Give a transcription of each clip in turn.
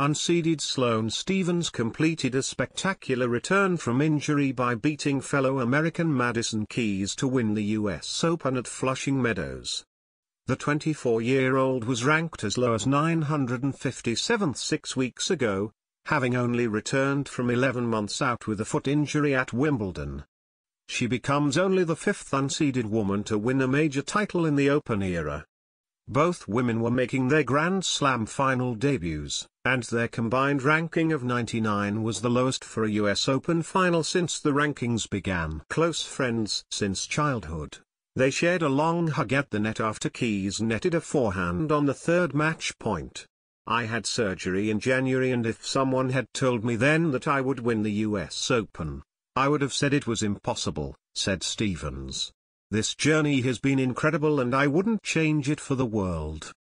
Unseeded Sloane Stephens completed a spectacular return from injury by beating fellow American Madison Keys to win the US Open at Flushing Meadows. The 24-year-old was ranked as low as 957th 6 weeks ago, having only returned from 11 months out with a foot injury at Wimbledon. She becomes only the fifth unseeded woman to win a major title in the Open era. Both women were making their Grand Slam final debuts, and their combined ranking of 99 was the lowest for a US Open final since the rankings began. Close friends since childhood, they shared a long hug at the net after Keys netted a forehand on the third match point. "I had surgery in January, and if someone had told me then that I would win the US Open, I would have said it was impossible," said Stephens. "This journey has been incredible and I wouldn't change it for the world.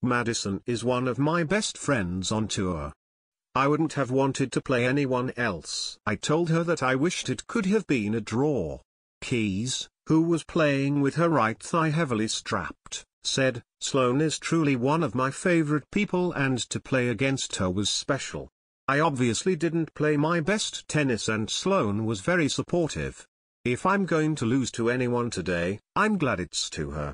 Madison is one of my best friends on tour. I wouldn't have wanted to play anyone else. I told her that I wished it could have been a draw." Keys, who was playing with her right thigh heavily strapped, said, "Sloane is truly one of my favorite people and to play against her was special. I obviously didn't play my best tennis and Sloane was very supportive. If I'm going to lose to anyone today, I'm glad it's to her."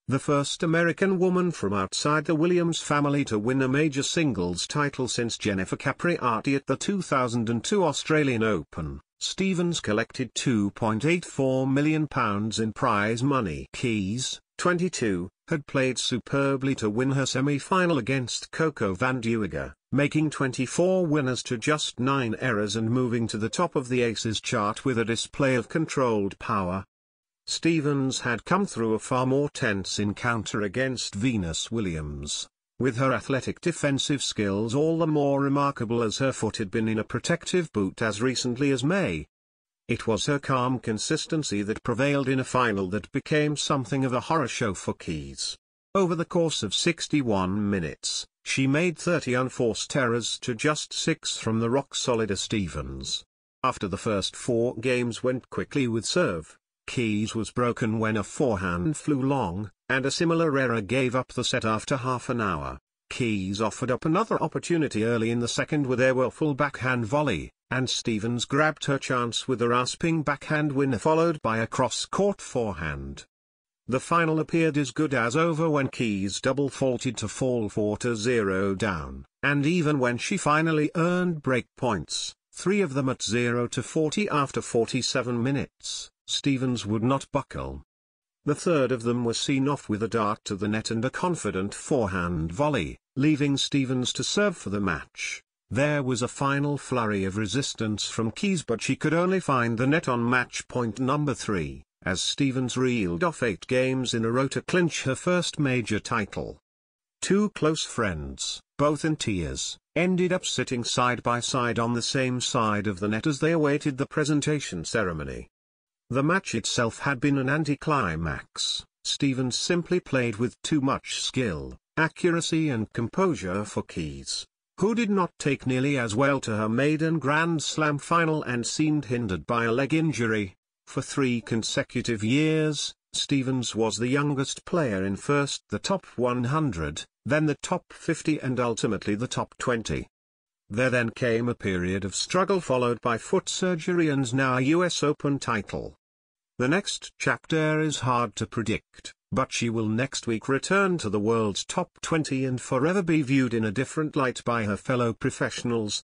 The first American woman from outside the Williams family to win a major singles title since Jennifer Capriati at the 2002 Australian Open, Stephens collected £2.84 million in prize money. Keys, 22, had played superbly to win her semi-final against Coco Vandeweyer, making 24 winners to just 9 errors and moving to the top of the aces chart with a display of controlled power. Stephens had come through a far more tense encounter against Venus Williams, with her athletic defensive skills all the more remarkable as her foot had been in a protective boot as recently as May. It was her calm consistency that prevailed in a final that became something of a horror show for Keys. Over the course of 61 minutes, she made 30 unforced errors to just 6 from the rock-solid Stephens. After the first 4 games went quickly with serve, Keys was broken when a forehand flew long, and a similar error gave up the set after half an hour. Keys offered up another opportunity early in the second with a willful backhand volley, and Stephens grabbed her chance with a rasping backhand winner followed by a cross-court forehand. The final appeared as good as over when Keys double faulted to fall 4-0 down, and even when she finally earned break points, 3 of them at 0-40 after 47 minutes, Stephens would not buckle. The third of them was seen off with a dart to the net and a confident forehand volley, leaving Stephens to serve for the match. There was a final flurry of resistance from Keys, but she could only find the net on match point number 3, as Stephens reeled off 8 games in a row to clinch her first major title. Two close friends, both in tears, ended up sitting side by side on the same side of the net as they awaited the presentation ceremony. The match itself had been an anticlimax. Stephens simply played with too much skill, accuracy and composure for Keys, who did not take nearly as well to her maiden Grand Slam final and seemed hindered by a leg injury. For 3 consecutive years, Stephens was the youngest player in first the top 100, then the top 50 and ultimately the top 20. There then came a period of struggle followed by foot surgery and now a US Open title. The next chapter is hard to predict, but she will next week return to the world's top 20 and forever be viewed in a different light by her fellow professionals,